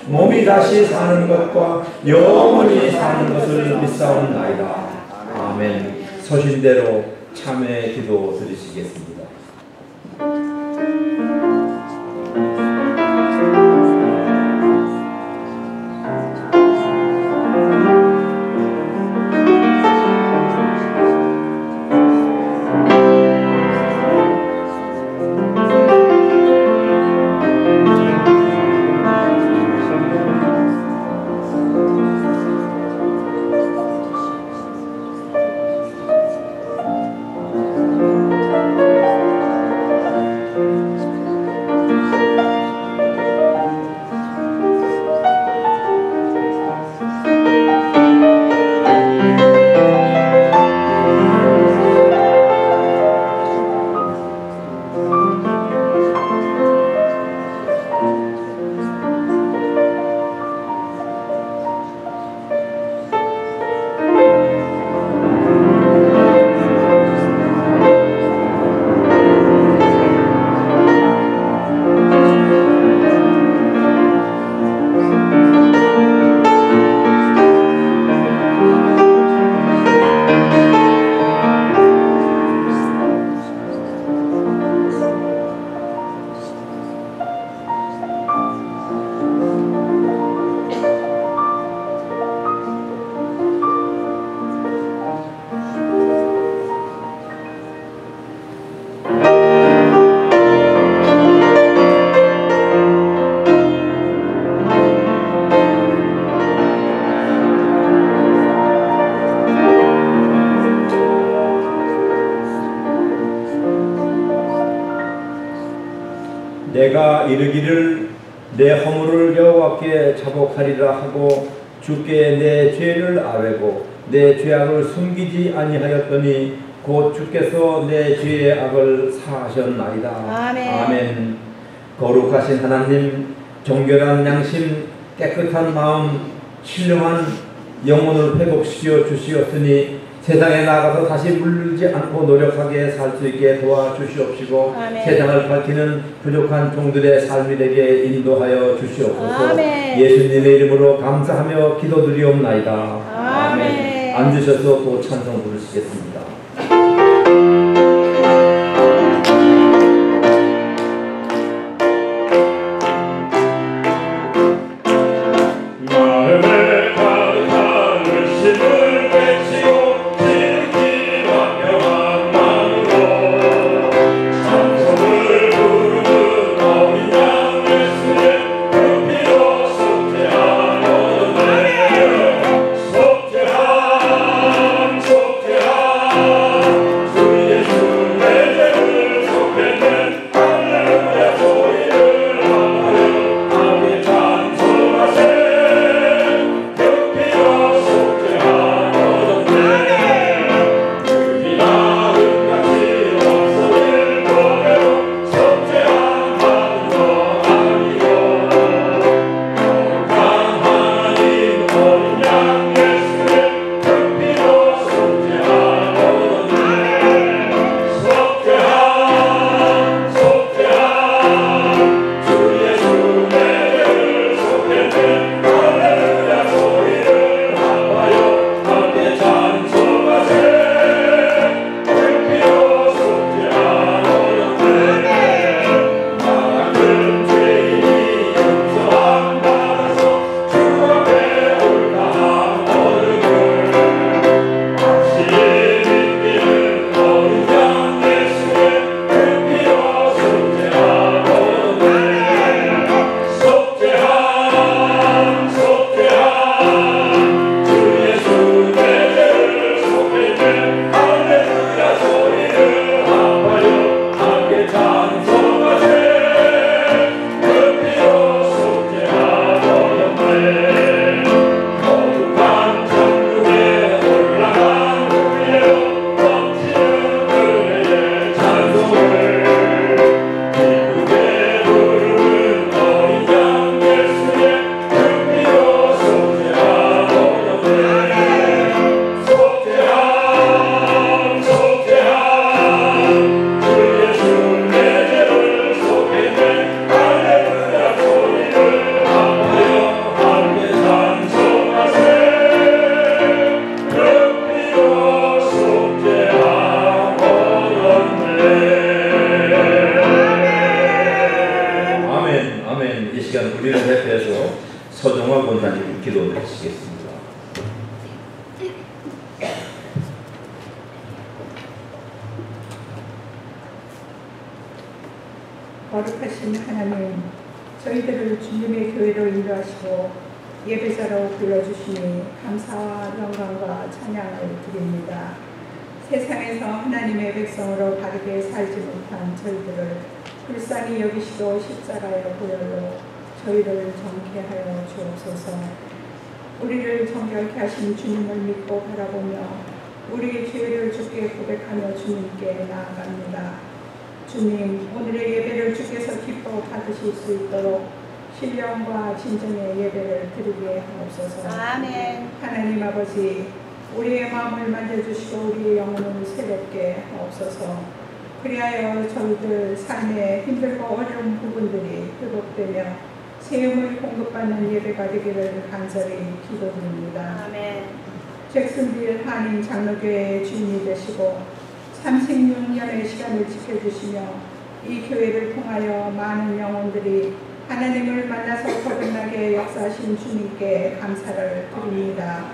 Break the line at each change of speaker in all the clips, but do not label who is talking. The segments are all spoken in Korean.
몸이 다시 사는 것과 영원히 사는 것을 믿사옵나이다. 아멘. 서신대로 참회 기도 드리시겠습니다. 내가 이르기를 내 허물을 여호와께 자복하리라 하고 주께 내 죄를 아뢰고 내 죄악을 숨기지 아니하였더니 곧 주께서 내 죄의 악을 사하셨나이다.
아멘.
아멘. 거룩하신 하나님, 정결한 양심, 깨끗한 마음, 신령한 영혼을 회복시켜 주시었으니 세상에 나가서 다시 물들지 않고 노력하게 살 수 있게 도와주시옵시고
아멘.
세상을 밝히는 부족한 종들의 삶이 되게 인도하여 주시옵소서.
아멘.
예수님의 이름으로 감사하며 기도드리옵나이다.
아멘.
앉으셔서 또 찬송 부르시겠습니다.
속죄함
앞에서 서정화 권사님 기도해 주시겠습니다.
거룩하신 하나님, 저희들을 주님의 교회로 인도하시고 예배자로 불러주시니 감사와 영광과 찬양을 드립니다. 세상에서 하나님의 백성으로 바르게 살지 못한 저희들을 불쌍히 여기시고 십자가의 보혈로 저희를 정케 하여 주옵소서. 우리를 정결케 하신 주님을 믿고 바라보며 우리 죄를 주께 고백하며 주님께 나아갑니다. 주님, 오늘의 예배를 주께서 기뻐 받으실 수 있도록 신령과 진정의 예배를 드리게 하옵소서.
아멘.
하나님 아버지, 우리의 마음을 만져주시고 우리의 영혼을 새롭게 하옵소서. 그리하여 저희들 삶의 힘들고 어려운 부분들이 회복되며 세움을 공급받는 예배가 되기를 간절히 기도드립니다.
아멘.
잭슨빌 한인 장로교회의 주인이 되시고 36년의 시간을 지켜주시며 이 교회를 통하여 많은 영혼들이 하나님을 만나서 거듭나게 역사하신 주님께 감사를 드립니다.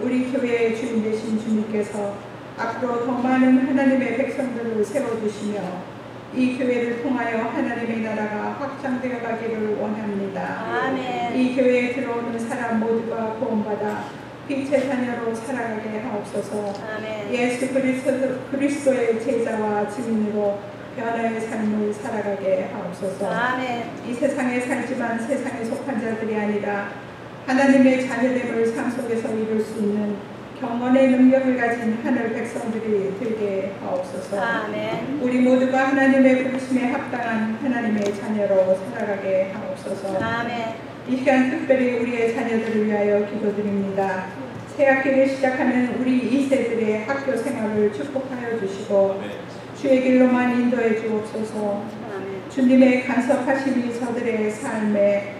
우리 교회의 주인 되신 주님께서 앞으로 더 많은 하나님의 백성들을 세워주시며 이 교회를 통하여 하나님의 나라가 확장되어 가기를 원합니다.
아멘.
이 교회에 들어오는 사람 모두가 구원받아 빛의 자녀로 살아가게 하옵소서.
아멘.
예수 그리스도의 제자와 증인으로 변화의 삶을 살아가게 하옵소서.
아멘.
이 세상에 살지만 세상에 속한 자들이 아니라 하나님의 자녀됨을 삶 속에서 이룰 수 있는 경건의 능력을 가진 하늘 백성들이 되게 하옵소서.
아멘.
우리 모두가 하나님의 부르심에 합당한 하나님의 자녀로 살아가게 하옵소서.
아멘.
이 시간 특별히 우리의 자녀들을 위하여 기도드립니다. 새 학기를 시작하는 우리 2세들의 학교 생활을 축복하여 주시고 주의 길로만 인도해 주옵소서.
아멘.
주님의 간섭하심이 저들의 삶에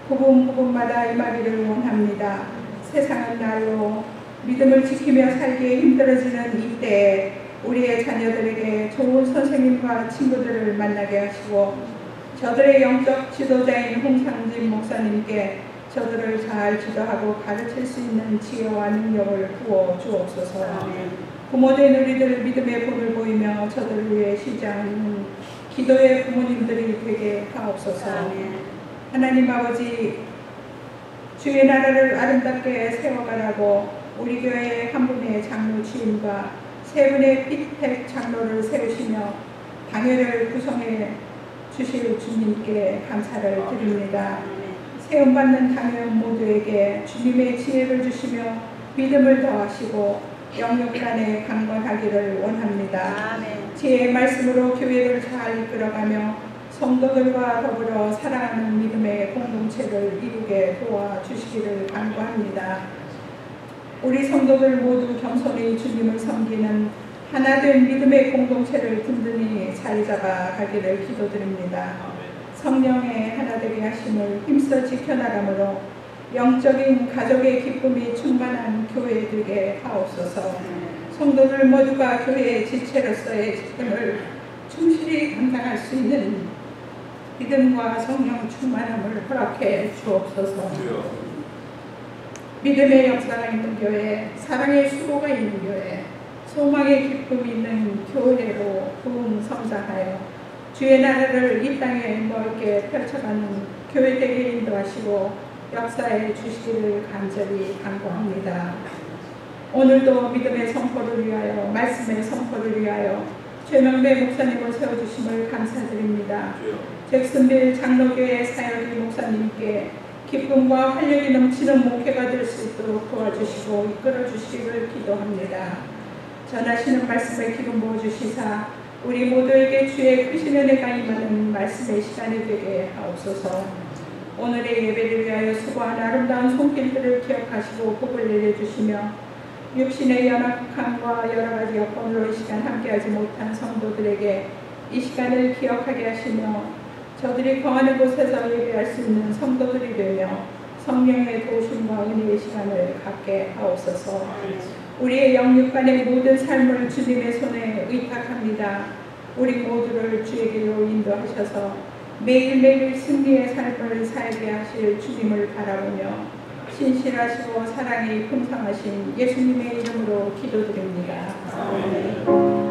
부분부분마다 임하기를 원합니다. 세상은 날로 믿음을 지키며 살기에 힘들어지는 이때에 우리의 자녀들에게 좋은 선생님과 친구들을 만나게 하시고 저들의 영적 지도자인 홍상진 목사님께 저들을 잘 지도하고 가르칠 수 있는 지혜와 능력을 부어 주옵소서.
아멘.
부모된 우리들 믿음의 본을 보이며 저들을 위해 시장하는 기도의 부모님들이 되게 하옵소서.
아멘.
하나님 아버지, 주의 나라를 아름답게 세워가라고 우리 교회에 한 분의 장로 주임과 세 분의 피택 장로를 세우시며 당회를 구성해 주실 주님께 감사를 드립니다. 세움받는 당회원 모두에게 주님의 지혜를 주시며 믿음을 더하시고 영육간에 강건하기를 원합니다.
아멘.
지혜의 말씀으로 교회를 잘 이끌어가며 성도들과 더불어 사랑하는 믿음의 공동체를 이루게 도와주시기를 간구합니다. 우리 성도들 모두 겸손히 주님을 섬기는 하나된 믿음의 공동체를 든든히 자리 잡아 가기를 기도드립니다. 성령의 하나되게 하심을 힘써 지켜나가므로 영적인 가족의 기쁨이 충만한 교회 되게 하옵소서. 성도들 모두가 교회의 지체로서의 직분을 충실히 감당할 수 있는 믿음과 성령 충만함을 허락해 주옵소서. 믿음의 역사가 있는 교회, 사랑의 수고가 있는 교회, 소망의 기쁨이 있는 교회로 부흥 성장하여 주의 나라를 이 땅에 넓게 펼쳐가는 교회 되게 인도하시고 역사해 주시기를 간절히 간구합니다. 오늘도 믿음의 선포를 위하여 말씀의 선포를 위하여 최명배 목사님을 세워주심을 감사드립니다. 잭슨빌 장로교회 사역의 목사님께 기쁨과 활력이 넘치는 목회가 될 수 있도록 도와주시고 이끌어 주시기를 기도합니다. 전하시는 말씀에 기름 부어주시사 우리 모두에게 주의 크신 은혜가 임하는 말씀의 시간이 되게 하옵소서. 오늘의 예배를 위하여 수고한 아름다운 손길들을 기억하시고 복을 내려주시며 육신의 연약함과 여러가지 여건으로 이 시간 함께하지 못한 성도들에게 이 시간을 기억하게 하시며 저들이 거하는 곳에서 예배할 수 있는 성도들이 되며 성령의 도우심과 은혜의 시간을 갖게 하옵소서. 우리의 영육간의 모든 삶을 주님의 손에 의탁합니다. 우리 모두를 주의 길로 인도하셔서 매일매일 승리의 삶을 살게 하실 주님을 바라보며 신실하시고 사랑이 풍성하신 예수님의 이름으로 기도드립니다. 아멘.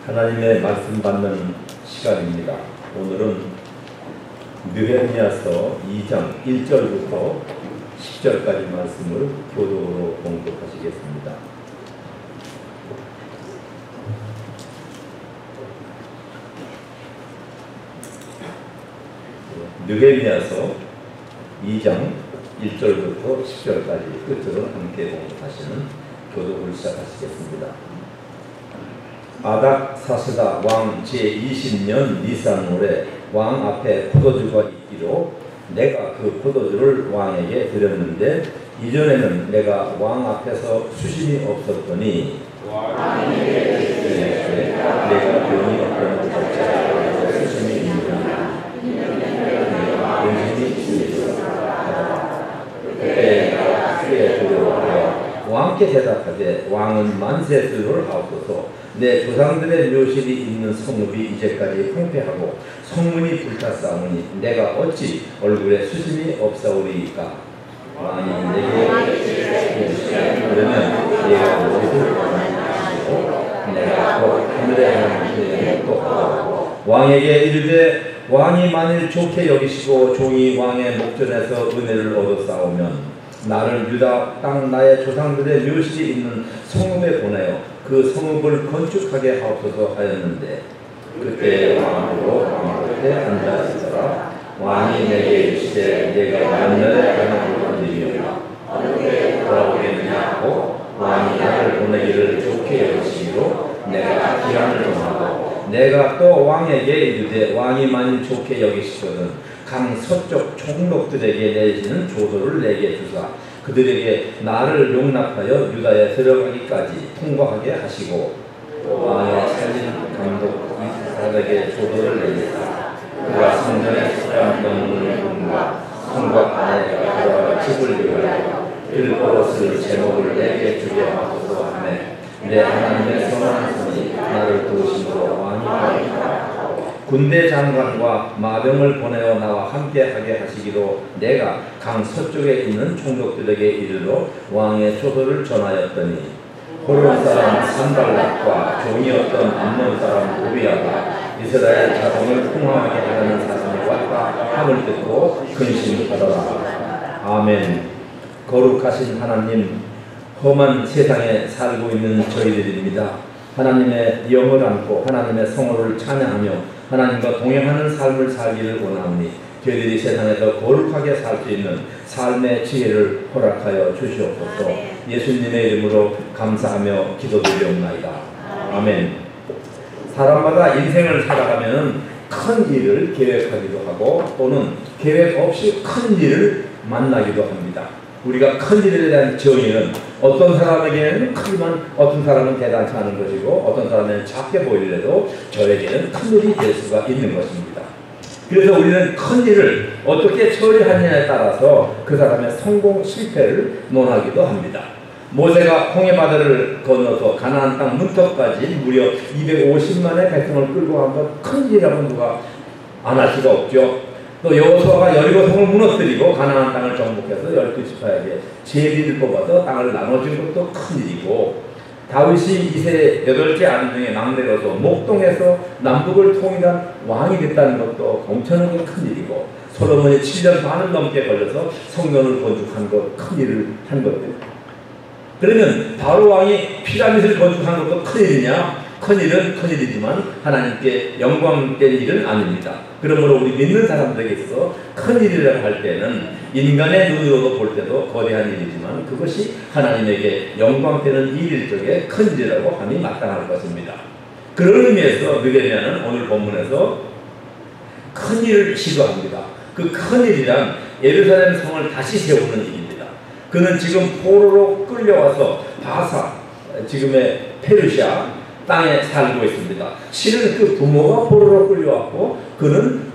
하나님의 말씀 받는 시간입니다. 오늘은 느헤미야서 2장 1절부터 10절까지 말씀을 교독으로 봉독하시겠습니다. 느헤미야서 2장 1절부터 10절까지 끝으로 함께 봉독하시는 교독을 시작하시겠습니다. 아닥사스다 왕 제20년 니산월에 왕 앞에 포도주가 있기로 내가 그 포도주를 왕에게 드렸는데 이전에는 내가 왕 앞에서 수심이 없었더니 내가 병이 없던 것에 수심이 있느냐 본심이 있으리라. 그때 내가 수에 두려워하여 왕께 대답하되 왕은 만세 수를 하옵소서. 내 조상들의 묘실이 있는 성읍이 이제까지 황폐하고 성문이 불탔사오니 내가 어찌 얼굴에 수심이 없사오리이까. 왕이 내게 그러면 내가 무엇을 원하시고 내가 곧 하늘의 하나님께 똑하고 왕에게 이르되 왕이 만일 좋게 여기시고 종이 왕의 목전에서 은혜를 얻어싸우면 나를 유다 땅 나의 조상들의 묘실이 있는 성읍에 보내어 그 성읍을 건축하게 하옵소서 하였는데 그때 왕으로 왕 끝에 앉아 있더라. 왕이 내게 이르시되 내가 만날 가능을 건드리며 어느 때에 돌아오겠느냐 하고 왕이 나를 보내기를 좋게 여기시기로 내가 기한을 정하고 내가 또 왕에게 이르되 왕이 만일 좋게 여기시거든 강 서쪽 총독들에게 내리시는 조서를 내게 주사 그들에게 나를 용납하여 유다에 들어가기까지 통과하게 하시고 왕의 살림 감독 이스라엘에게 조서를 내리사 그가 성전에 수감했던 문과 성곽 안에 들어가 집을 위하여 빌보로스 제목을 내게 주게 하소서 하매 내 하나님의 선한 손이 나를 도우심으로 왕이 하리라. 군대 장관과 마병을 보내어 나와 함께하게 하시기로 내가 강 서쪽에 있는 총독들에게 이르러 왕의 조서를 전하였더니 호론 사람 산발락과 종이었던 암몬 사람 도비아가 이스라엘 자손을 풍성하게 하려는 사람이 왔다 함을 듣고 근심하더라. 아멘. 거룩하신 하나님, 험한 세상에 살고 있는 저희들입니다. 하나님의 영을 안고 하나님의 성호를 찬양하며 하나님과 동행하는 삶을 살기를 원하오니 저희들이 세상에서 거룩하게 살 수 있는 삶의 지혜를 허락하여 주시옵소서. 예수님의 이름으로 감사하며 기도드리옵나이다. 아멘. 사람마다 인생을 살아가면 큰 일을 계획하기도 하고 또는 계획 없이 큰 일을 만나기도 합니다. 우리가 큰 일에 대한 정의는 어떤 사람에게는 크지만 어떤 사람은 대단치 않은 것이고 어떤 사람은 작게 보이더라도 저에게는 큰 일이 될 수가 있는 것입니다. 그래서 우리는 큰 일을 어떻게 처리하느냐에 따라서 그 사람의 성공 실패를 논하기도 합니다. 모세가 홍해바다를 건너서 가나안 땅 문턱까지 무려 250만의 백성을 끌고 간 것 큰 일이라고 누가 안 할 수가 없죠. 또 여호수아가 여리고 성을 무너뜨리고 가나안 땅을 정복해서 12지파에게 제비를 뽑아서 땅을 나눠준 것도 큰 일이고 다윗이 이세 8째 아들 중에 막내로서 목동에서 남북을 통일한 왕이 됐다는 것도 엄청나게 큰 일이고 솔로몬이 7년 반을 넘게 걸려서 성전을 건축한 것 큰 일을 한 것들. 그러면 바로 왕이 피라밋을 건축한 것도 큰 일이냐? 큰 일은 큰 일이지만 하나님께 영광된 일은 아닙니다. 그러므로 우리 믿는 사람들에게 있어서 큰 일이라고 할 때는 인간의 눈으로도 볼 때도 거대한 일이지만 그것이 하나님에게 영광되는 일일 적에 큰 일이라고 함이 마땅할 것입니다. 그런 의미에서 느헤미야는 오늘 본문에서 큰 일을 시도합니다. 그 큰 일이란 예루살렘 성을 다시 세우는 일입니다. 그는 지금 포로로 끌려와서 바사, 지금의 페르시아 땅에 살고 있습니다. 실은 그 부모가 포로로 끌려왔고 그는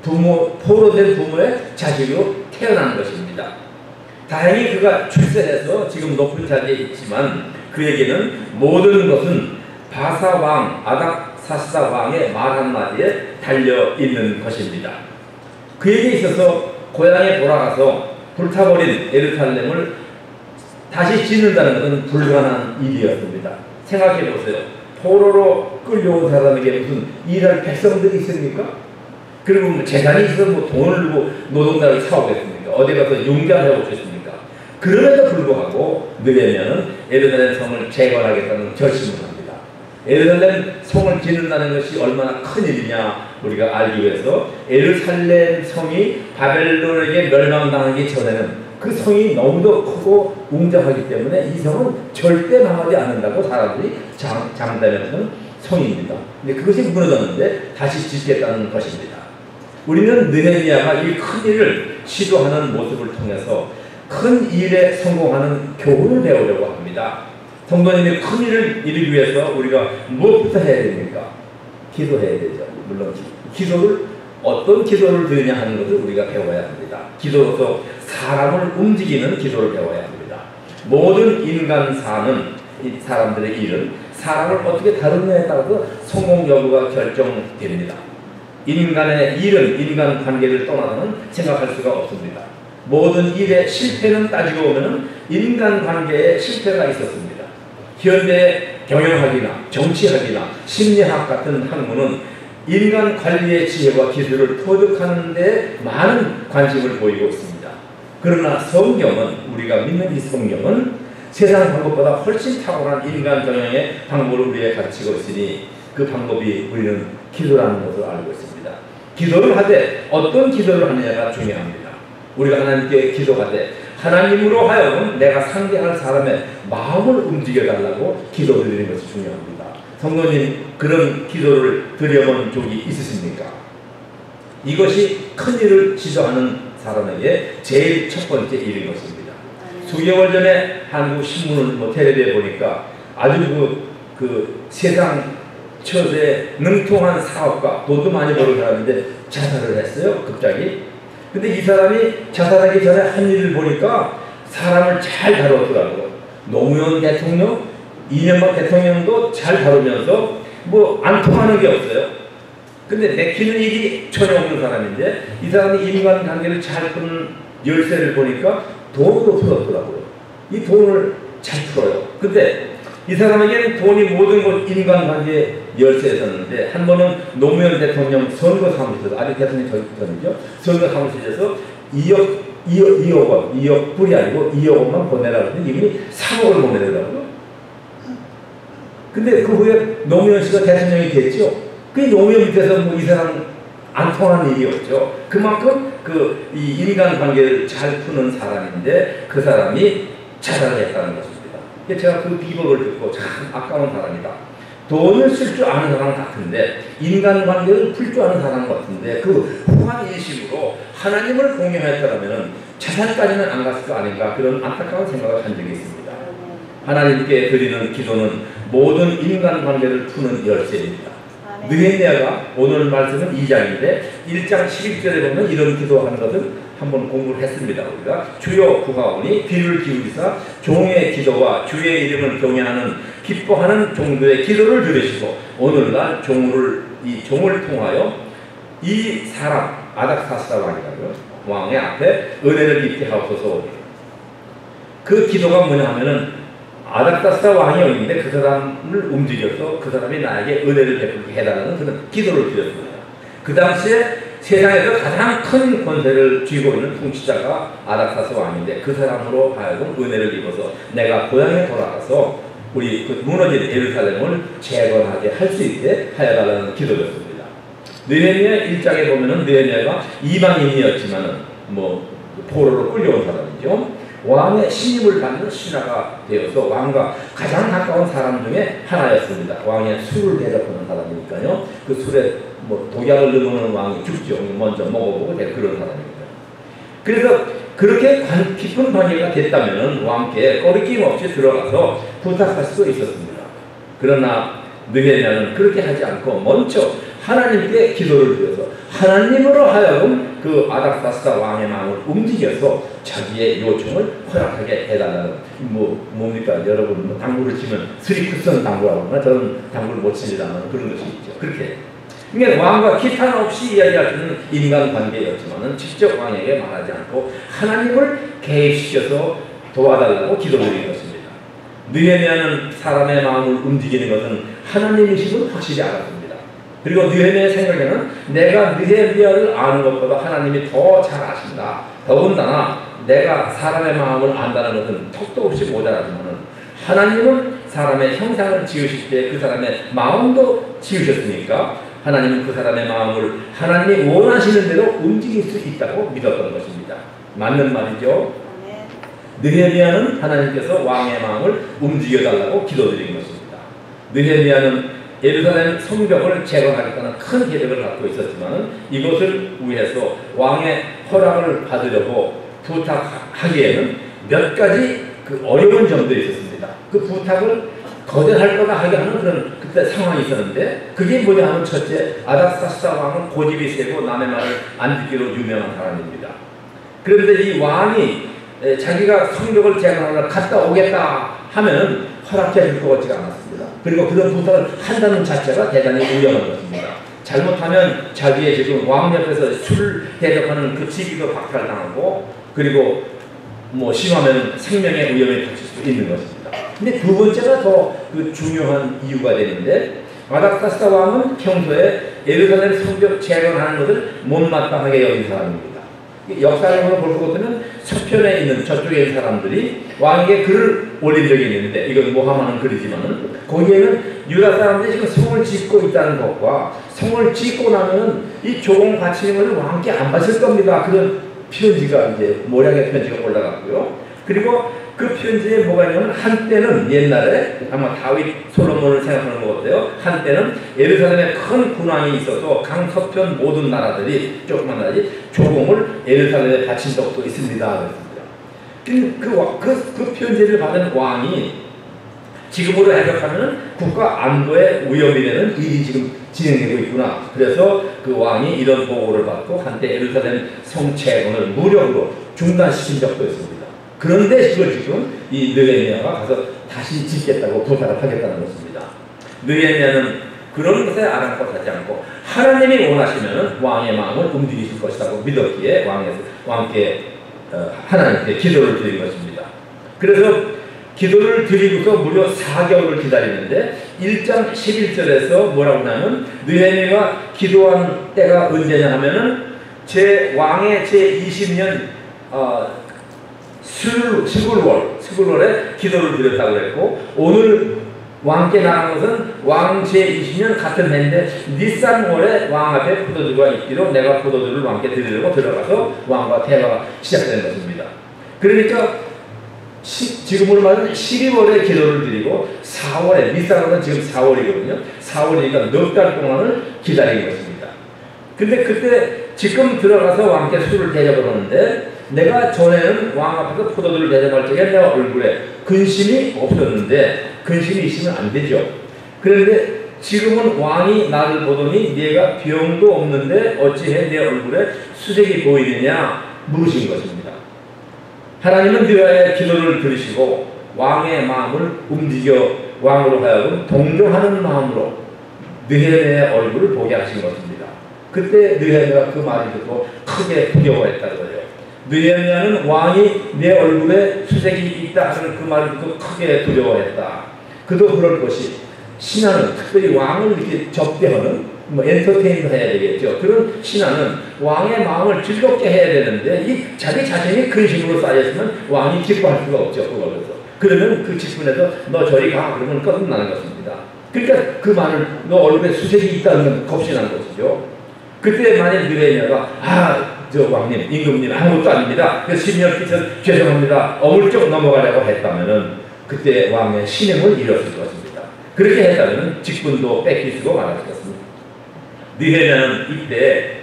포로된 부모의 자식으로 태어난 것입니다. 다행히 그가 출세해서 지금 높은 자리에 있지만 그에게는 모든 것은 바사 왕 아닥사스다 왕의 말 한마디에 달려 있는 것입니다. 그에게 있어서 고향에 돌아가서 불타버린 예루살렘을 다시 짓는다는 것은 불가능한 일이었습니다. 생각해 보세요. 포로로 끌려온 사람에게 무슨 일할 백성들이 있습니까? 그리고 재산이 있어서 돈을 주고 노동자를 사오겠습니까? 어디 가서 융자해 오겠습니까? 그럼에도 불구하고 느헤미야는 예루살렘 성을 재건하겠다는 결심을 합니다. 예루살렘 성을 짓는다는 것이 얼마나 큰 일이냐 우리가 알기 위해서 예루살렘 성이 바벨론에게 멸망당하기 전에는 그 성이 너무도 크고 웅장하기 때문에 이 성은 절대 망하지 않는다고 사람들이 장담했던 성입니다. 근데 그것이 무너졌는데 다시 짓겠다는 것입니다. 우리는 느헤미야가 이 큰 일을 시도하는 모습을 통해서 큰 일에 성공하는 교훈을 배우려고 합니다. 성도님이 큰 일을 이루기 위해서 우리가 무엇부터 해야 됩니까? 기도해야 되죠. 물론 기도를 어떤 기도를 드리냐 하는 것을 우리가 배워야 합니다. 기도로서 사람을 움직이는 기도를 배워야 합니다. 모든 인간 사는 이 사람들의 일은 사람을 어떻게 다루느냐에 따라서 성공 여부가 결정됩니다. 인간의 일은 인간 관계를 떠나서는 생각할 수가 없습니다. 모든 일의 실패는 따지고 보면 인간 관계에 실패가 있었습니다. 현대의 경영학이나 정치학이나 심리학 같은 학문은 인간 관리의 지혜와 기술을 터득하는 데 많은 관심을 보이고 있습니다. 그러나 성경은 우리가 믿는 이 성경은 세상 방법보다 훨씬 탁월한 인간 경영의 방법을 우리에게 가르치고 있으니 그 방법이 우리는 기도라는 것을 알고 있습니다. 기도를 하되 어떤 기도를 하느냐가 중요합니다. 우리가 하나님께 기도하되 하나님으로 하여금 내가 상대할 사람의 마음을 움직여달라고 기도드리는 것이 중요합니다. 성도님, 그런 기도를 드려본 적이 있으십니까? 이것이 큰 일을 지도하는 사람에게 제일 첫 번째 일인 것입니다. 수개월 전에 한국 신문을 텔레비에 보니까 아주 그 세상 처세에 능통한 사업가, 돈도 많이 버는 사람인데 자살을 했어요, 갑자기. 근데 이 사람이 자살하기 전에 한 일을 보니까 사람을 잘 다뤘더라고요. 노무현 대통령, 이명박 대통령도 잘 다루면서 안 통하는 게 없어요. 근데 내키는 일이 전혀 없는 사람인데 이 사람이 인간관계를 잘 푸는 열쇠를 보니까 돈으로 풀었더라고요. 이 돈을 잘 풀어요. 근데 이 사람에게는 돈이 모든 것 인간관계 열쇠였었는데 한 번은 노무현 대통령 선거 사무실에서, 아직 대통령 전이죠, 선거 사무실에서 2억 원, 2억 불이 아니고 2억 원만 보내라고 했더니 이분이 3억을 보내더라고요. 근데 그 후에 노무현 씨가 대통령이 됐죠. 그 노무현 밑에서 이 사람 안 통하는 일이 없죠. 그만큼 이 인간관계를 잘 푸는 사람인데 그 사람이 자살을 했다는 것입니다. 제가 그 비법을 듣고 참 아까운 사람이다. 돈을 쓸 줄 아는 사람 같은데 인간관계를 풀 줄 아는 사람 같은데 그 후한 인식으로 하나님을 공경했더라면 자살까지는 안 갔을 거 아닌가, 그런 안타까운 생각을 한 적이 있습니다. 하나님께 드리는 기도는 모든 인간관계를 푸는 열쇠입니다. 느헤미야가 오늘 말씀은 2장인데 1장 11절에 보면 이런 기도하는 것을 한번 공부를 했습니다. 우리가 주여 구하오니 귀를 기울이사 종의 기도와 주의 이름을 경외하는 기뻐하는 종들의 기도를 들으시고 오늘날 이 종을 통하여 이 사람 아닥사스다 왕이라고요, 왕의 앞에 은혜를 입게 하옵소서. 그 기도가 뭐냐 하면은 아닥사스다 왕이 있는데 그 사람을 움직여서 그 사람이 나에게 은혜를 베풀게 해달라는 그런 기도를 드렸습니다. 그 당시에 세상에서 가장 큰 권세를 쥐고 있는 통치자가 아닥사스 왕인데 그 사람으로 하여금 은혜를 입어서 내가 고향에 돌아가서 우리 그 무너진 예루살렘을 재건하게 할 수 있게 하여달라는 기도였습니다. 느헤미야 1장에 보면은 느헤미야가 이방인이었지만은 포로로 끌려온 사람이죠. 왕의 신임을 받는 신하가 되어서 왕과 가장 가까운 사람 중에 하나였습니다. 왕의 술을 대접하는 사람이니까요. 그 술에 독약을 넣으면 왕이 죽죠. 먼저 먹어보고 그런 사람입니다. 그래서 그렇게 깊은 관계가 됐다면 왕께 꺼리낌 없이 들어가서 부탁할 수도 있었습니다. 그러나 느헤미야는 그렇게 하지 않고 먼저 하나님께 기도를 드려서 하나님으로 하여금 그 아닥사스다 왕의 마음을 움직여서 자기의 요청을 허락하게 해달라는, 뭡니까 여러분, 당구를 치면 스리쿠슨 당구라고 하나, 저는 당구를 못 치지만 그런 것이 있죠. 그렇게 그러니까 왕과 기탄 없이 이야기할 수 있는 인간관계였지만 직접 왕에게 말하지 않고 하나님을 개입시켜서 도와달라고 기도드린 것입니다. 느헤미야는 사람의 마음을 움직이는 것은 하나님이심을 확실히 알았습니다. 그리고 느헤미야의 생각에는 내가 느헤미야를 아는 것보다 하나님이 더 잘 아신다. 더군다나 내가 사람의 마음을 안다는 것은 턱도 없이 모자라지만 하나님은 사람의 형상을 지으실 때 그 사람의 마음도 지으셨으니까 하나님은 그 사람의 마음을 하나님이 원하시는 대로 움직일 수 있다고 믿었던 것입니다. 맞는 말이죠. 느헤미야는 하나님께서 왕의 마음을 움직여달라고 기도드린 것입니다. 느헤미야는 예루살렘 성벽을 재건하겠다는 큰 계획을 갖고 있었지만 이것을 위해서 왕의 허락을 받으려고 부탁하기에는 몇 가지 어려운 점들이 있었습니다. 그 부탁을 거절할 거나 하게 하는 그런 그때 상황이 있었는데 그게 뭐냐 하면 첫째, 아닥사스다 왕은 고집이 세고 남의 말을 안 듣기로 유명한 사람입니다. 그런데 이 왕이 자기가 성벽을 재건하러 갔다 오겠다 하면 허락해 줄 것 같지가 않았습니다. 그리고 그런 부탁을 한다는 자체가 대단히 위험한 것입니다. 잘못하면 자기의 지금 왕 옆에서 술 대접하는 그 직위도 박탈당하고 그리고 심하면 생명의 위험에 닥칠 수 있는 것입니다. 근데 두 번째가 더 중요한 이유가 되는데 아닥사스다 왕은 평소에 예루살렘 성벽 재건하는 것을 못마땅하게 여긴 사람입니다. 역사적으로 볼 것 같으면 서편에 있는 저쪽에 있는 사람들이 왕에게 글을 올린 적이 있는데, 이건 모함하는 글이지만은 거기에는 유다 사람들이 지금 성을 짓고 있다는 것과 성을 짓고 나면 이 조공 바치는 것을 왕께 안 바칠 겁니다. 그런 편지가 이제 모략의 편지가 올라갔고요. 그리고 그 편지에 뭐가 있냐면, 한때는 옛날에 아마 다윗 솔로몬을 생각하는 것 같아요. 한때는 예루살렘에 큰 군왕이 있어서 강서편 모든 나라들이, 조그만 나라들이 조공을 예루살렘에 바친 적도 있습니다. 그 편지를 받은 왕이 지금으로 해석하면 국가 안보에 위협이 되는 일이 지금 진행되고 있구나. 그래서 그 왕이 이런 보고를 받고 한때 예루살렘 성채권을 무력으로 중단시킨 적도 있습니다. 그런데 이걸 지금 이 느헤미야가 가서 다시 짓겠다고 부탁을 하겠다는 것입니다. 느헤미야는 그런 것에 아랑곳하지 않고 하나님이 원하시면 왕의 마음을 움직이실 것이라고 믿었기에 왕께 하나님께 기도를 드린 것입니다. 그래서 기도를 드리고서 무려 4개월을 기다리는데 1장 11절에서 뭐라고 하냐면, 느헤미야가 기도한 때가 언제냐 하면은 왕의 제20년 스굴월에 기도를 드렸다고 했고, 오늘 왕께 나간 것은 왕 제20년 같은 해인데 니산월에 왕 앞에 포도주가 있기로 내가 포도주를 왕께 드리려고 들어가서 왕과 대화가 시작된 것입니다. 그러니까 지금으로 말하면 12월에 기도를 드리고 4월에, 니산월은 지금 4월이거든요. 4월이니까 넉 달 동안을 기다린 것입니다. 근데 그때 지금 들어가서 왕께 술을 대접을 하는데, 내가 전에는 왕 앞에서 포도주를 대접할 적에 내 얼굴에 근심이 없었는데, 근심이 있으면 안 되죠. 그런데 지금은 왕이 나를 보더니 네가 병도 없는데 어찌해 내 얼굴에 수색이 보이느냐 물으신 것입니다. 하나님은 느헤미야의 기도를 들으시고 왕의 마음을 움직여 왕으로 하여금 동정하는 마음으로 느헤미야의 얼굴을 보게 하신 것입니다. 그때 느헤미야가 그 말을 듣고 크게 두려워했다는 거예요. 느헤미야는 왕이 내 얼굴에 수색이 있다 하는 그 말을 듣고 크게 두려워했다. 그도 그럴 것이, 신하는 특별히 왕을 이렇게 접대하는, 엔터테인을 해야 되겠죠. 그런 신하는 왕의 마음을 즐겁게 해야 되는데, 이 자기 자신이 근심으로 쌓였으면 왕이 기뻐할 수가 없죠. 그걸로서. 그러면 그 직분에서 너 저리 가 그러면 거듭나는 것입니다. 그러니까 그 말을, 너 얼굴에 수색이 있다는 겁신한 것이죠. 그때 만약 느헤미야가 저 왕님, 임금님 아무것도 아닙니다. 그래서 심령 끼쳐서 죄송합니다. 어물쩍 넘어가려고 했다면은 그때 왕의 신임을 잃었을 것입니다. 그렇게 했다면 직분도 뺏기시고 말았을 것입니다. 느헤미야는 이때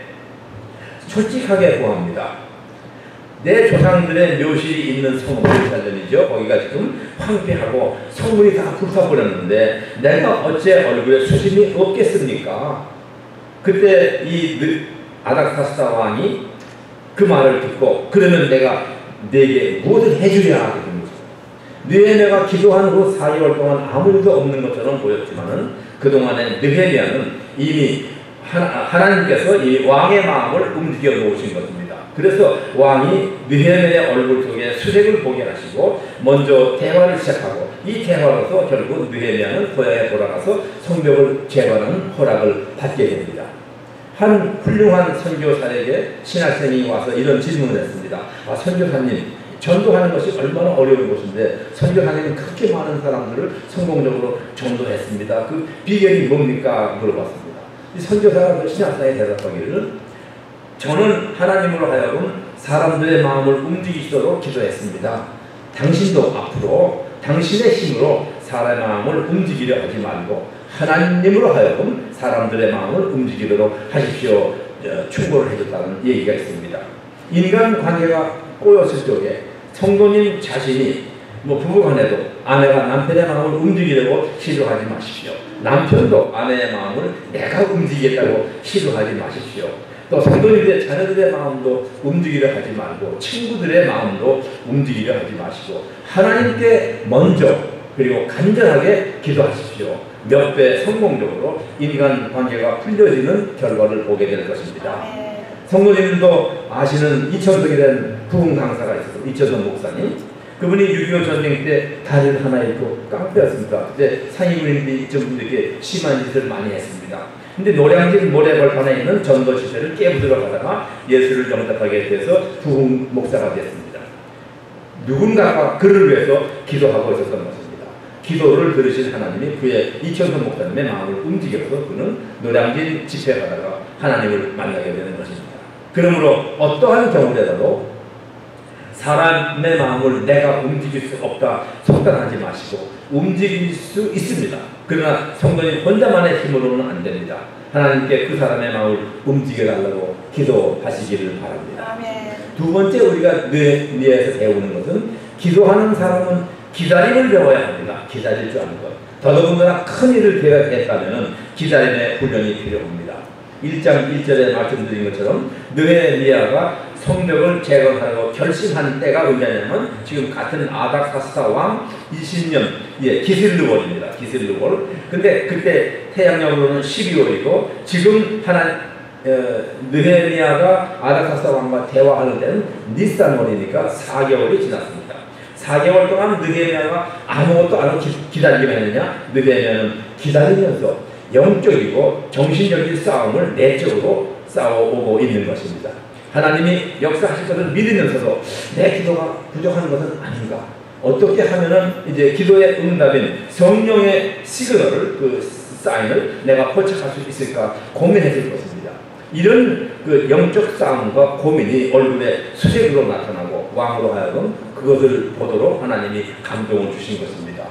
솔직하게 구합니다. 내 조상들의 묘실이 있는 성읍 예루살렘이죠. 거기가 지금 황폐하고 성문이 다 불타버렸는데 내가 어째 얼굴에 수심이 없겠습니까? 그때 이 아닥사스다 왕이 그 말을 듣고, 그러면 내가 네게 무엇을 해주랴 하게 된 것입니다. 느헤미야가 기도한 후 4개월 동안 아무 일도 없는 것처럼 보였지만은 그동안에 느헤미야는 이미 하나님께서 이 왕의 마음을 움직여 놓으신 것입니다. 그래서 왕이 느헤미야의 얼굴 속에 수색을 보게 하시고 먼저 대화를 시작하고, 이 대화로서 결국 느헤미야는 고향에 돌아가서 성벽을 재건하는 허락을 받게 됩니다. 한 훌륭한 선교사에게 신학생이 와서 이런 질문을 했습니다. 선교사님, 전도하는 것이 얼마나 어려운 것인데 선교사님은 그렇게 많은 사람들을 성공적으로 전도했습니다. 그 비결이 뭡니까? 물어봤습니다. 이 선교사가 그 신학생에 대답하기를, 저는 하나님으로 하여금 사람들의 마음을 움직이시도록 기도했습니다. 당신도 앞으로 당신의 힘으로 사람의 마음을 움직이려 하지 말고 하나님으로 하여금 사람들의 마음을 움직이도록 하십시오. 충고를 해줬다는 얘기가 있습니다. 인간 관계가 꼬였을 적에 성도님 자신이 부부간에도 아내가 남편의 마음을 움직이려고 시도하지 마십시오. 남편도 아내의 마음을 내가 움직이겠다고 시도하지 마십시오. 또 성도님들의 자녀들의 마음도 움직이려 하지 말고 친구들의 마음도 움직이려 하지 마시고 하나님께 먼저 그리고 간절하게 기도하십시오. 몇 배 성공적으로 인간관계가 풀려지는 결과를 보게 될 것입니다. 성도님들도 아시는 이천석이 된 부흥 강사가 있어서 이천석 목사님, 그분이 6.25 전쟁 때 다리를 하나 잃고 깡패였습니다. 그때 상위군인들이 좀 이렇게 심한 짓을 많이 했습니다. 근데 노량진 모래벌판에 있는 전도 시설을 깨부수러 가다가 예수를 영접하게 돼서 부흥 목사가 됐습니다. 누군가가 그를 위해서 기도하고 있었던 것입니다. 기도를 들으신 하나님이 그의 이천선 목사님의 마음을 움직여서 그는 노량진 집회 가다가 하나님을 만나게 되는 것입니다. 그러므로 어떠한 경우라도 사람의 마음을 내가 움직일 수 없다 속단하지 마시고 움직일 수 있습니다. 그러나 성도님 혼자만의 힘으로는 안 됩니다. 하나님께 그 사람의 마음을 움직여달라고 기도하시기를 바랍니다.
아멘.
두 번째 우리가 느헤미야에서 배우는 것은 기도하는 사람은 기다림을 배워야 합니다. 기다릴 줄 아는 것. 더더군다나 큰 일을 계획했다면 기다림의 훈련이 필요합니다. 1장 1절에 말씀드린 것처럼 느헤미야가 성벽을 재건하려고 결심한 때가 언제냐면 지금 같은 아닥사스다 왕 20년 기슬르월입니다. 기슬르월. 근데 그때 태양력으로는 12월이고 지금 느헤미야가 아닥사스다 왕과 대화하는 때는 니산월이니까 4개월이 지났습니다. 4개월 동안 느헤미야가 아무것도 안 하고 기다리기만 했느냐? 느헤미야는 기다리면서 영적이고 정신적인 싸움을 내적으로 싸워오고 있는 것입니다. 하나님이 역사하실 것을 믿으면서도 내 기도가 부족한 것은 아닌가? 어떻게 하면은 이제 기도의 응답인 성령의 시그널을 그 사인을 내가 포착할 수 있을까 고민했을 것입니다. 이런 그 영적 싸움과 고민이 얼굴에 수색으로 나타나고 왕으로 하여금 그것을 보도록 하나님이 감동을 주신 것입니다.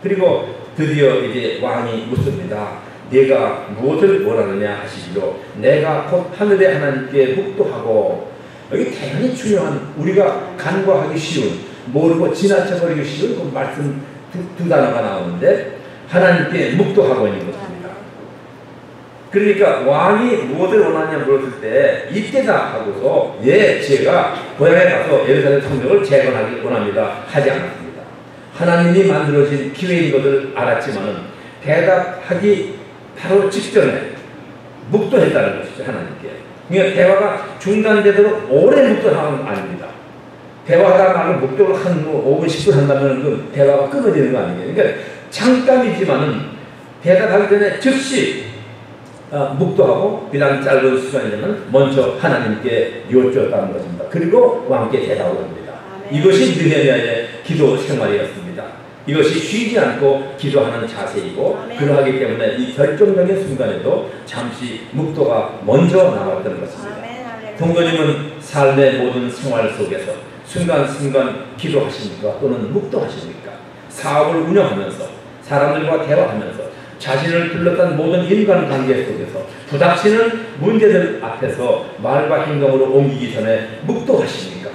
그리고 드디어 이제 왕이 묻습니다. 네가 무엇을 원하느냐 하시기로 내가 곧 하늘의 하나님께 묵도하고, 여기 대단히 중요한 우리가 간과하기 쉬운 모르고 지나쳐버리기 쉬운 그 말씀 두 단어가 나오는데 하나님께 묵도하고 있는 것입니다. 그러니까 왕이 무엇을 원하냐 물었을 때 이때다 하고서 제가 고향에 가서 예루살렘 성벽을 재건하기 원합니다 하지 않았습니다. 하나님이 만들어진 기회인 것을 알았지만은 대답하기 바로 직전에 묵도했다는 것이죠. 하나님께. 그러니까 대화가 중단되도록 오래 묵도하는 건 아닙니다. 대화하다 말고 묵도를 한 5분 10분 한다면 그 대화가 끊어지는 거 아니에요. 그러니까 잠깐이지만은 대답하기 전에 즉시 묵도하고 그 다음 짧은 시간이면 먼저 하나님께 여쭈었다는 것입니다. 그리고 왕께 대답을 합니다. 이것이 느헤미야의 기도 생활이었습니다. 이것이 쉬지 않고 기도하는 자세이고 그러하기 때문에 이 결정적인 순간에도 잠시 묵도가 먼저 나왔던 것입니다. 성도님은 삶의 모든 생활 속에서 순간순간 기도하십니까? 또는 묵도하십니까? 사업을 운영하면서 사람들과 대화하면서 자신을 둘러싼 모든 인간관계 속에서 부닥치는 문제들 앞에서 말과 행동으로 옮기기 전에 묵도하십니까?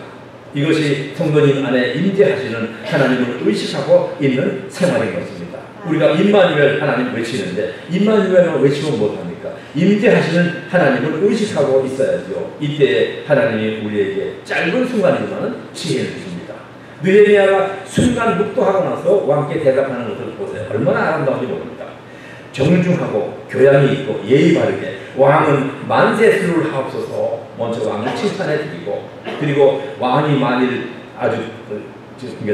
이것이 성도님 안에 임재하시는 하나님을 의식하고 있는 생활인 것입니다. 우리가 임마누엘 하나님 외치는데 임마누엘을 외치면 못합니까? 임재하시는 하나님을 의식하고 있어야죠. 이때 하나님이 우리에게 짧은 순간이지만 지혜를 주십니다. 느헤미야가 순간 묵도하고 나서 왕께 대답하는 것을 보세요. 얼마나 아름다운지 모릅니다. 정중하고 교양이 있고 예의 바르게 왕은 만세수를 하옵소서 먼저 왕을 칭찬해 드리고, 그리고 왕이 만일 아주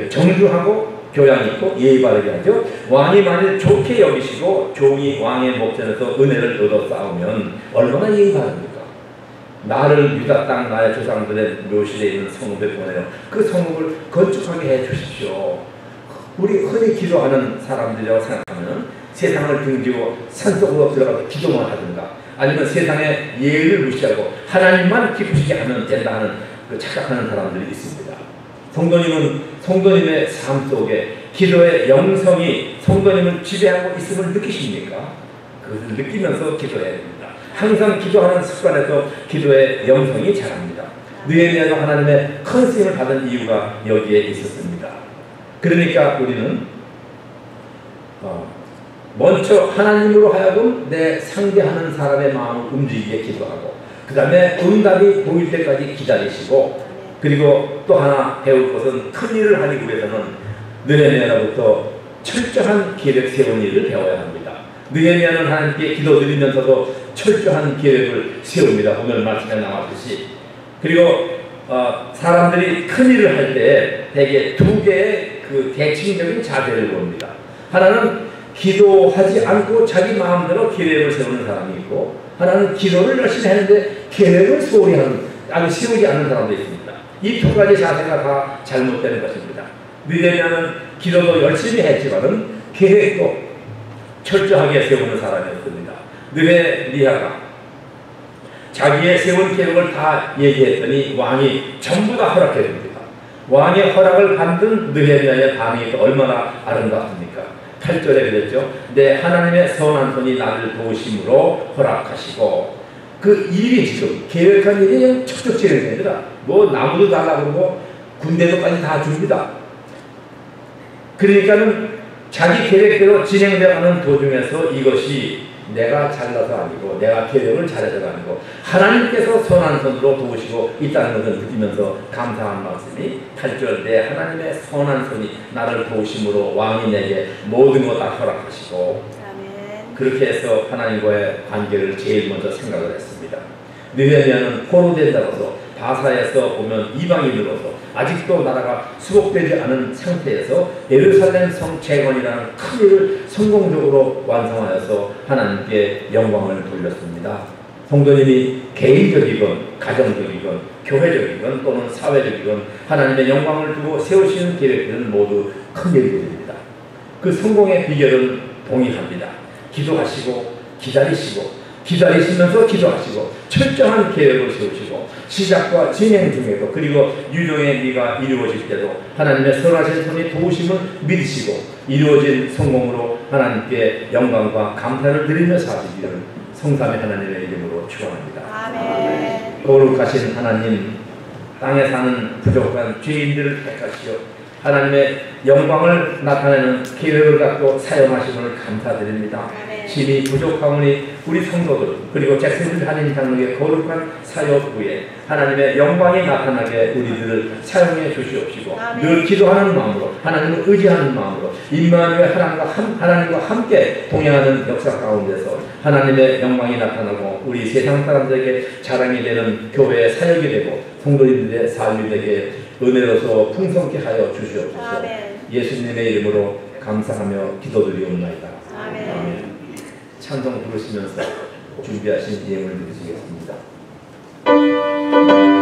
정중하고 교양 있고 예의 바르게 하죠. 왕이 만일 좋게 여기시고 종이 왕의 목전에서 은혜를 얻어 싸우면 얼마나 예의 바릅니까? 나를 유다 땅 나의 조상들의 묘실에 있는 성읍에 보내요. 그 성읍을 건축하게 해 주십시오. 우리 흔히 기도하는 사람들이라고 생각하면 세상을 등지고 산속으로 들어가서 기도만 하든가 아니면 세상의 예의를 무시하고 하나님만 기쁘시게 하면 된다 하는 그 착각하는 사람들이 있습니다. 성도님의 삶 속에 기도의 영성이 성도님을 지배하고 있음을 느끼십니까? 그것을 느끼면서 기도해야 됩니다. 항상 기도하는 습관에서 기도의 영성이 자랍니다. 느헤미야가 하나님의 큰 쓰임을 받은 이유가 여기에 있었습니다. 그러니까 우리는 먼저 하나님으로 하여금 내 상대하는 사람의 마음을 움직이게 기도하고 그 다음에 응답이 보일 때까지 기다리시고, 그리고 또 하나 배울 것은 큰 일을 하기 위해서는 느헤미야로부터 철저한 계획 세운 일을 배워야 합니다. 느헤미야는 하나님께 기도드리면서도 철저한 계획을 세웁니다. 오늘 말씀에 나왔듯이. 그리고 사람들이 큰 일을 할 때 대개 두 개의 그 대칭적인 자세를 봅니다. 하나는 기도하지 않고 자기 마음대로 계획을 세우는 사람이 있고, 하나는 기도를 열심히 하는데 계획을 소홀히 하는, 아주 세우지 않는 사람도 있습니다. 이 두 가지 자세가 다 잘못되는 것입니다. 느헤미야는 기도도 열심히 했지만은 계획도 철저하게 세우는 사람이었습니다. 느헤미야가 자기의 세운 계획을 다 얘기했더니 왕이 전부 다 허락해 줍니다. 왕의 허락을 받은 느헤미야의 반응이 얼마나 아름답습니까? 8절에 그랬죠. 내 하나님의 선한 손이 나를 도우심으로 허락하시고, 그 일이 지금 계획한 일이 척척 진행이 아니라 뭐 나무도 달라고 그러고 군대도까지 다 줍니다. 그러니까는 자기 계획대로 진행되어가는 도중에서 이것이 내가 잘나서 아니고 내가 계획을 잘해서가 아니고 하나님께서 선한 손으로 도우시고 있다는 것을 느끼면서 감사한 말씀이 8절 내 하나님의 선한 손이 나를 도우심으로 왕이 내게 모든 것 다 허락하시고, 아멘. 그렇게 해서 하나님과의 관계를 제일 먼저 생각을 했습니다. 느헤미야는 포로된 자로서 바사에서 보면 이방인으로서 아직도 나라가 수복되지 않은 상태에서 예루살렘 성 재건이라는 큰 일을 성공적으로 완성하여서 하나님께 영광을 돌렸습니다. 성도님이 개인적이건 가정적이건 교회적이건 또는 사회적이건 하나님의 영광을 두고 세우시는 계획들은 모두 큰 일들입니다. 그 성공의 비결은 동일합니다. 기도하시고 기다리시고 기다리시면서 기도하시고 철저한 계획을 세우시고 시작과 진행 중에도 그리고 유종의 미가 이루어질 때도 하나님의 선하신 손이 도우심을 믿으시고 이루어진 성공으로 하나님께 영광과 감사를 드리며 사시기를 성삼위 하나님의 이름으로 축원합니다. 아멘. 거룩하신 하나님, 땅에 사는 부족한 죄인들을 택하시어 하나님의 영광을 나타내는 계획을 갖고 사용하심을 감사드립니다. 심히 부족하오니 우리 성도들 그리고 잭슨빌 한인 장로의 거룩한 사역 후에 하나님의 영광이 나타나게 우리들을 사용해 주시옵시고 늘 기도하는 마음으로 하나님을 의지하는 마음으로 임마누엘 하나님과 함께 동행하는 역사 가운데서 하나님의 영광이 나타나고 우리 세상 사람들에게 자랑이 되는 교회의 사역이 되고 성도님들의 삶이 되게 은혜로서 풍성케 하여 주시옵소서. 아멘. 예수님의 이름으로 감사하며 기도드리옵나이다. 아멘. 아멘. 찬송 부르시면서 준비하신 예물을 드리시겠습니다.
Oh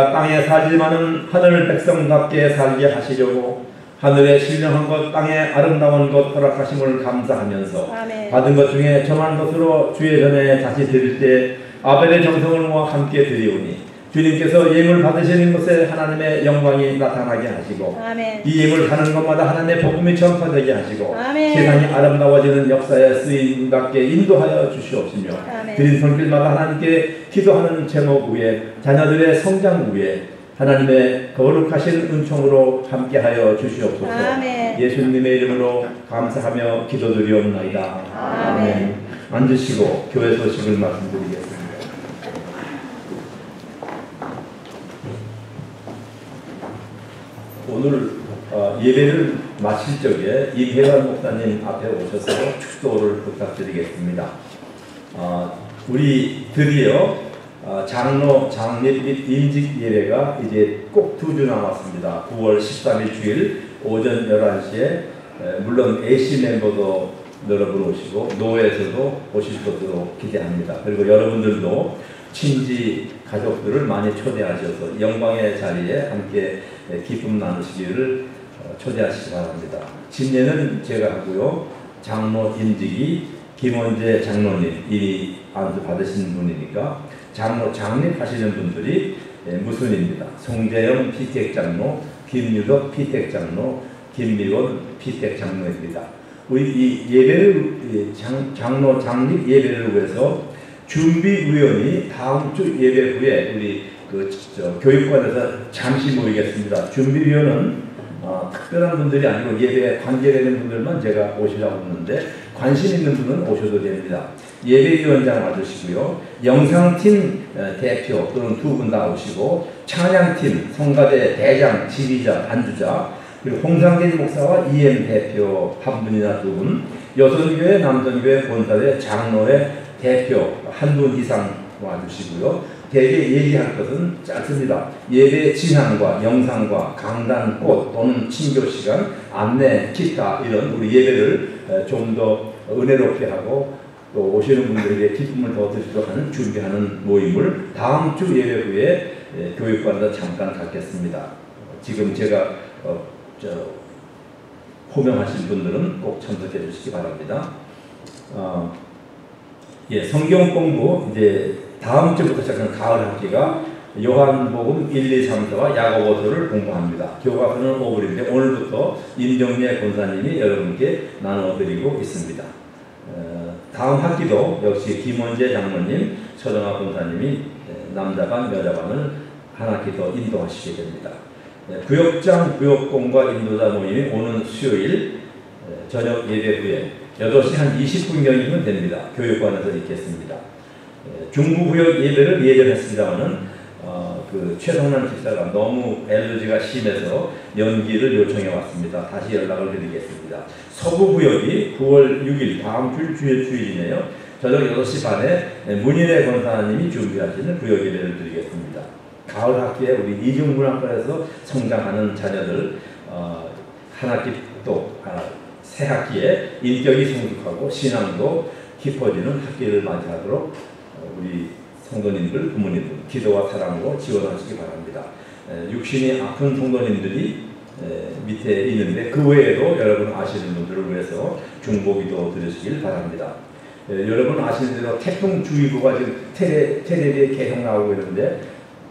우리가 땅에 살지만은 하늘 백성답게 살게 하시려고 하늘의 신령한 것 땅의 아름다운 것 허락하심을 감사하면서
아멘.
받은 것 중에 정한 것으로 주의 전에 다시 드릴 때 아벨의 정성을 모아 함께 드리오니 주님께서 예물 받으시는 것에 하나님의 영광이 나타나게 하시고
아멘.
이 예물 하는 것마다 하나님의 복음이 전파되게 하시고
아멘.
세상이 아름다워지는 역사에 쓰임받게 인도하여 주시옵시며
아멘.
드린 손길마다 하나님께 기도하는 제목 위에 자녀들의 성장 위에 하나님의 거룩하신 은총으로 함께하여 주시옵소서.
아멘.
예수님의 이름으로 감사하며 기도드리옵나이다.
아멘.
앉으시고 교회 소식을 말씀드리겠습니다. 오늘 예배를 마칠 적에 임혜관 목사님 앞에 오셔서 축도를 부탁드리겠습니다. 우리 드디어 장로, 장립 및 임직 예배가 이제 꼭 2주 남았습니다. 9월 13일 주일 오전 11시에 물론 AC 멤버도 여러분 오시고 노회에서도 오실 것으로 기대합니다. 그리고 여러분들도 친지 가족들을 많이 초대하셔서 영광의 자리에 함께 기쁨 나누시기를 초대하시기 바랍니다. 진례는 제가 하고요. 장로 임직이 김원재 장로님 이미 안수 받으신 분이니까 장로 장립하시는 분들이 무순입니다. 송재영 피택 장로, 김유덕 피택 장로, 김미원 피택 장로입니다. 우리 이 예배를 장로 장립 예배를 위해서 준비위원이 다음 주 예배 후에 우리 교육관에서 잠시 모이겠습니다. 준비위원은 특별한 분들이 아니고 예배에 관계되는 분들만 제가 오시라고 했는데 관심 있는 분은 오셔도 됩니다. 예배위원장 와주시고요. 영상팀 대표 또는 2분 다 오시고 찬양팀, 성가대 대장, 지휘자, 반주자 그리고 홍상진 목사와 EM 대표 한 분이나 2분 여성교회, 남성교회, 본사대, 장로회 대표 한 분 이상 와주시고요. 대개 얘기할 것은 짧습니다. 예배 진행과 영상과 강단, 꽃 또는 친교 시간, 안내, 기타 이런 우리 예배를 좀 더 은혜롭게 하고 또 오시는 분들에게 기쁨을 더 드리도록 하는 준비하는 모임을 다음 주 예배 후에 교육관에서 잠깐 갖겠습니다. 지금 제가 호명하신 분들은 꼭 참석해 주시기 바랍니다. 성경 공부 이제 다음 주부터 시작하는 가을 학기가 요한복음 1, 2, 3, 4와 야고보서를 공부합니다. 교과서는 5불인데 오늘부터 임정례 권사님이 여러분께 나눠드리고 있습니다. 다음 학기도 역시 김원재 장로님, 서정아 권사님이 남자반, 여자반을 한 학기 더 인도하시게 됩니다. 구역장, 구역공과 인도자 모임이 오는 수요일 저녁 예배 후에 8시 한 20분경이면 됩니다. 교육관에서 있겠습니다. 중부구역 예배를 예정했습니다만은 최성남 집사가 너무 알러지가 심해서 연기를 요청해 왔습니다. 다시 연락을 드리겠습니다. 서부구역이 9월 6일 다음 주일이네요. 저녁 8시 반에 문인의 권사님이 준비하시는 구역 예배를 드리겠습니다. 가을 학기에 우리 이중문학과에서 성장하는 자녀들 한 학기 또 새 학기에 인격이 성숙하고 신앙도 깊어지는 학기를 맞이하도록 우리 성도님들, 부모님들 기도와 사랑으로 지원하시기 바랍니다. 육신이 아픈 성도님들이 밑에 있는데 그 외에도 여러분 아시는 분들을 위해서 중보기도 드리시길 바랍니다. 여러분 아시는 대로 태풍주의보가 지금 텔레비에 계속 나오고 있는데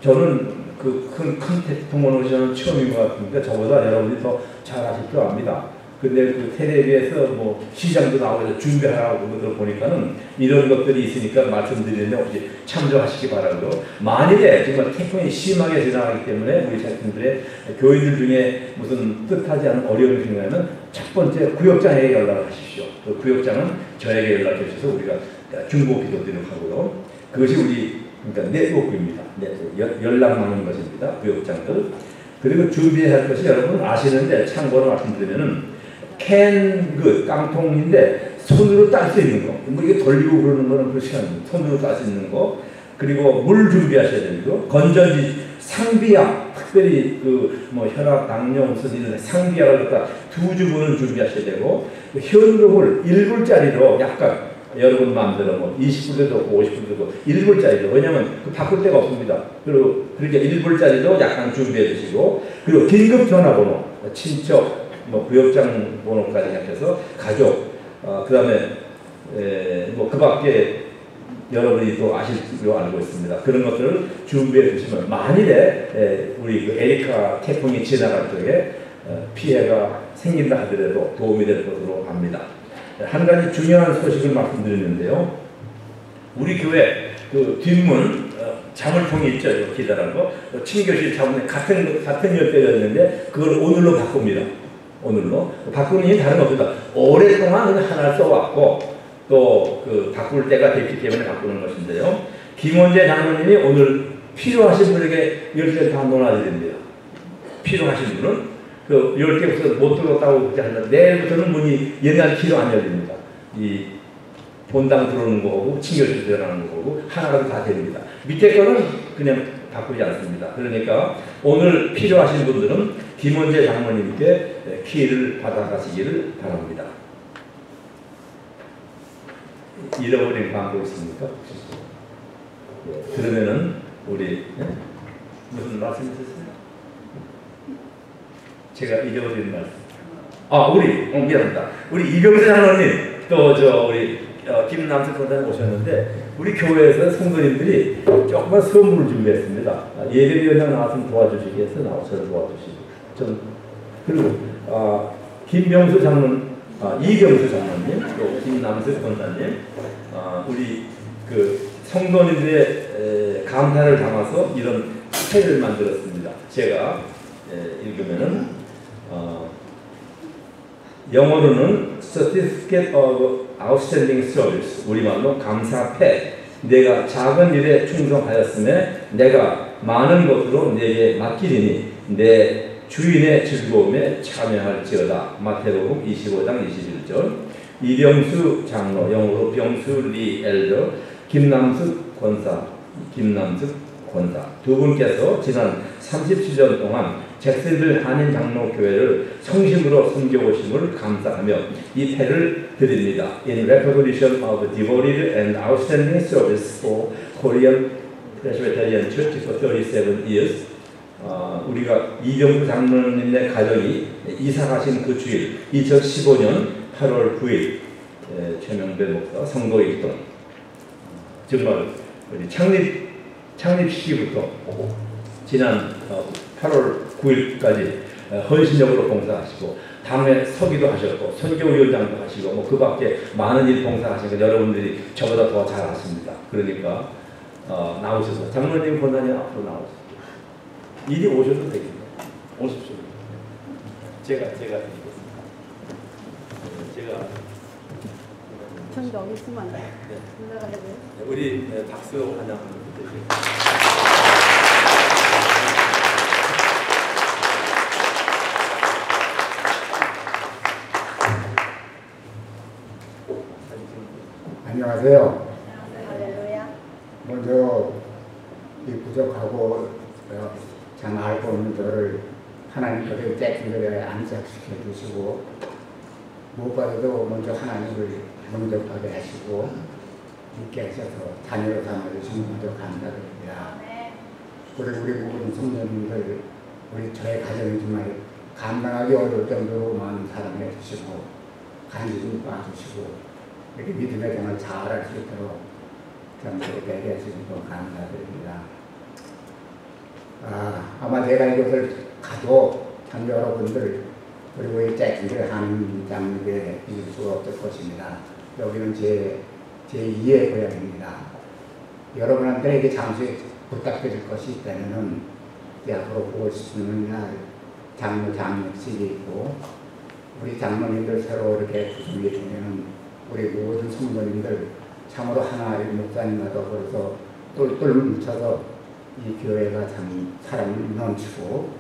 저는 그 큰 태풍은 오시는 처음인 것 같으니까 저보다 여러분이 더 잘 아실 줄 압니다. 근데 그 텔레비에서 뭐 시장도 나오고 준비하라고 그것들 보니까는 이런 것들이 있으니까 말씀드리는데 혹시 참조하시기 바라고요. 만일에 정말 태풍이 심하게 지나가기 때문에 우리 자신들의 교인들 중에 무슨 뜻하지 않은 어려움이 생기면 첫 번째 구역장에게 연락을 하십시오. 그 구역장은 저에게 연락해 주셔서 우리가 중보 기도 드리도록 하고요. 그것이 우리 그러니까 네트워크입니다. 연락하는 것입니다. 구역장들. 그리고 준비해야 할 것이 여러분 아시는데 참고로 말씀드리면은 깡통인데 손으로 딸 수 있는 거. 뭐 이게 돌리고 그러는 거는 그렇지 않아요. 손으로 딸 수 있는 거. 그리고 물 준비하셔야 되고 건전지, 상비약, 특별히 혈압, 당뇨, 무슨 이런 상비약을 갖다 2주분을 준비하셔야 되고 현금을 1불짜리로 약간 여러분 마음대로 뭐 20불도 없고 50불도 없고 1불짜리도 왜냐면 그 바꿀 데가 없습니다. 그리고 그렇게 1불짜리도 약간 준비해 주시고 그리고 긴급 전화번호 친척 뭐 구역장 번호까지 합해서 가족 그 다음에 뭐 그 밖에 여러분이 또 아실로 알고 있습니다. 그런 것들을 준비해 주시면 만일에 우리 그 에리카 태풍이 지나갈 적에 피해가 생긴다 하더라도 도움이 될 것으로 합니다. 한 가지 중요한 소식을 말씀드리는데요. 우리 교회 그 뒷문 자물통이 있죠. 기다란 거. 친교실 자문에 같은 열대였는데 그걸 오늘로 바꿉니다. 오늘로 바꾸는 게 다른 겁니다. 오랫동안 하나를 써왔고 또 그 바꿀 때가 됐기 때문에 바꾸는 것인데요. 김원재 장로님이 오늘 필요하신 분에게 열쇠를 다 놓아드립니다. 필요하신 분은 그 10개부터 못 들어왔다고 그렇게 한다. 내일부터는 문이 옛날 키로 안 열립니다. 이 본당 들어오는 거고 친교실 들어가는 거고 하나가 다 됩니다. 밑에 거는 그냥 바꾸지 않습니다. 그러니까 오늘 필요하신 분들은 김원재 장로님께 키를 받아가시기를 바랍니다. 잃어버린 광고 있습니까? 그러면은 우리 무슨 말씀 있었어요? 제가 잊어버린 말씀. 미안합니다. 우리 이병수 장로님 또 우리 김남수 권사님 오셨는데 우리 교회에서 성도님들이 조그만 선물을 준비했습니다. 예배위원장 나왔으면 도와주시기 위해서 나와서 도와주시고 그리고 김병수 장로님 이병수 장로님, 또 김남수 권사님, 우리 그 성도님들의 감사를 담아서 이런 책을 만들었습니다. 제가 읽으면은 영어로는 Certificate of Outstanding Service, 우리말로 감사패. 내가 작은 일에 충성하였음에 내가 많은 것으로 내게 맡기리니 내 주인의 즐거움에 참여할지어다. 마태복음 25장 21절. 이병수 장로, 영어로 병수 리 엘더, 김남숙 권사 두 분께서 지난 37년 동안 잭슨빌 한인 장로교회를 성심으로 섬겨오심을 감사하며 이 패를 드립니다. In recognition of devoted and outstanding service for Korean Presbyterian Church for 37 years. 우리가 이병수 장로님의 가정이 이사가신 그 주일 2015년 8월 9일 최명배 목사 성도 일동 정말 우리 창립 시기부터 지난 8월 9일까지 헌신적으로 봉사하시고 당회 서기도 하셨고 선교위원장도 하시고 뭐 그 밖에 많은 일 봉사하시고 여러분들이 저보다 더 잘 아십니다. 그러니까 나오셔서 장로님 권한이 앞으로 나오세요. 이리 오셔도 되겠네요. 오십시오. 제가 드리겠습니다.
전 여기 있으면 안 돼요?
네.
올라가려고요?
우리 박수 하나 부탁드립니다.
안녕하세요.
할렐루야.
먼저 이 부족하고 잘 알고 있는 저를 하나님께서 잭슨빌에 안착시켜 주시고 무엇보다도 먼저 하나님을 영접하게 하시고 있게 하셔서 자녀로 삼아주신 먼저 감사드립니다. 그리고 우리 모든 성도님들 우리 저의 가정이 정말 감당하기 어려울 정도로 많은 사랑해 주시고 간증 봐주시고 이렇게 믿음의 정을 잘할 수 있도록 정식에 해주시고 감사드립니다. 아마 제가 이것을 가도 참 여러분들 그리고 이 잭슨빌 한장에게 잊을 수가 없을 것입니다. 여기는 제 2의 고향입니다. 여러분한테 이게 잠시 부탁드릴 것이 있다면은 앞으로 보고 싶은 날 장례식이 있고 우리 장로님들 새로 이렇게 구성이 되면은 우리 모든 성도님들 참으로 하나의 목사님과 더불어서 똘똘 뭉쳐서 이 교회가 참 사람이 넘치고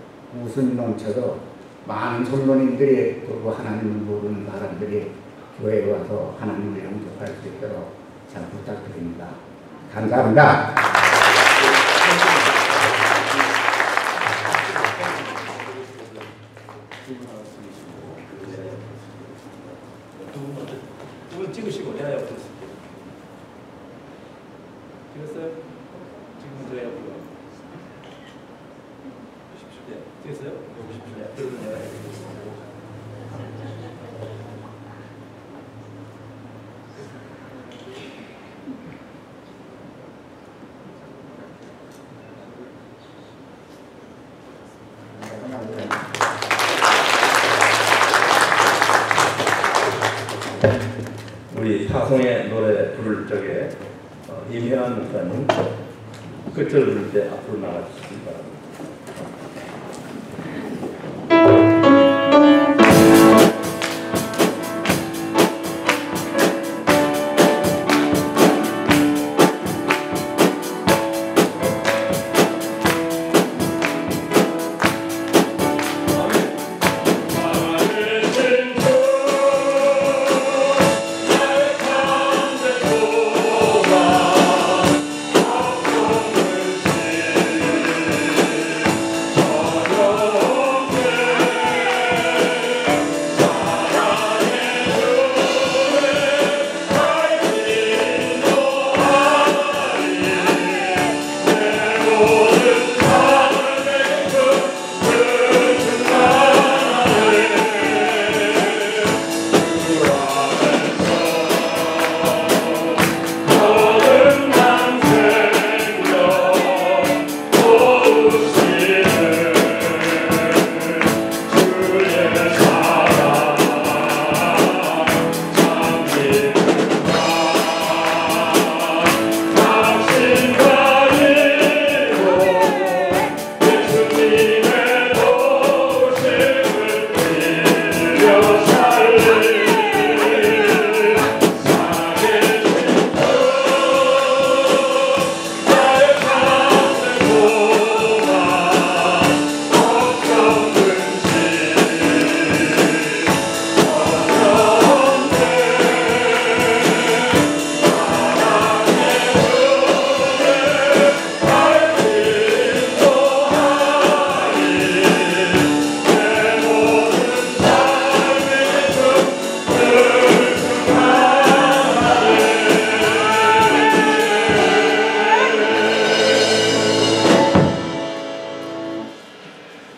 웃음이 넘쳐서 많은 성도님들이 그리고 하나님을 모르는 사람들이 교회에 와서 하나님을 영접할 수 있도록 잘 부탁드립니다. 감사합니다.
두 분 찍으시고 내가 옆에 있습니다. 우리 파송의 노래 부를 적에 임혜환 목사님 끝절 부를 때 앞으로 나가주시기 바랍니다.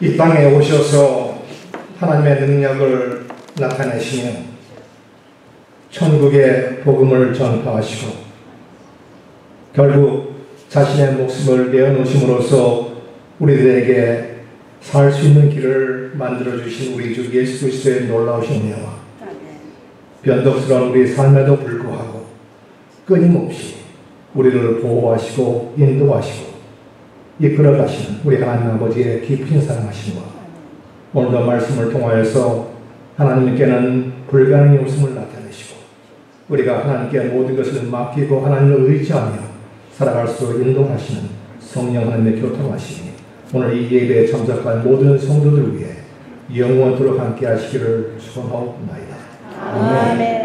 이 땅에 오셔서 하나님의 능력을 나타내시며 천국의 복음을 전파하시고 결국 자신의 목숨을 내어놓으심으로써 우리들에게 살 수 있는 길을 만들어주신 우리 주 예수 그리스도의 놀라우신 은혜와 변덕스러운 우리 삶에도 불구하고 끊임없이 우리를 보호하시고 인도하시고 이끌어가시는 우리 하나님 아버지의 깊은 사랑하심과 오늘도 말씀을 통하여서 하나님께는 불가능의 웃음을 나타내시고 우리가 하나님께 모든 것을 맡기고 하나님을 의지하며 살아갈 수 있도록 인도하시는 성령 하나님의 교통하시니 오늘 이 예배에 참석한 모든 성도들 위해 영원토록 함께 하시기를 축원하옵나이다. 아멘.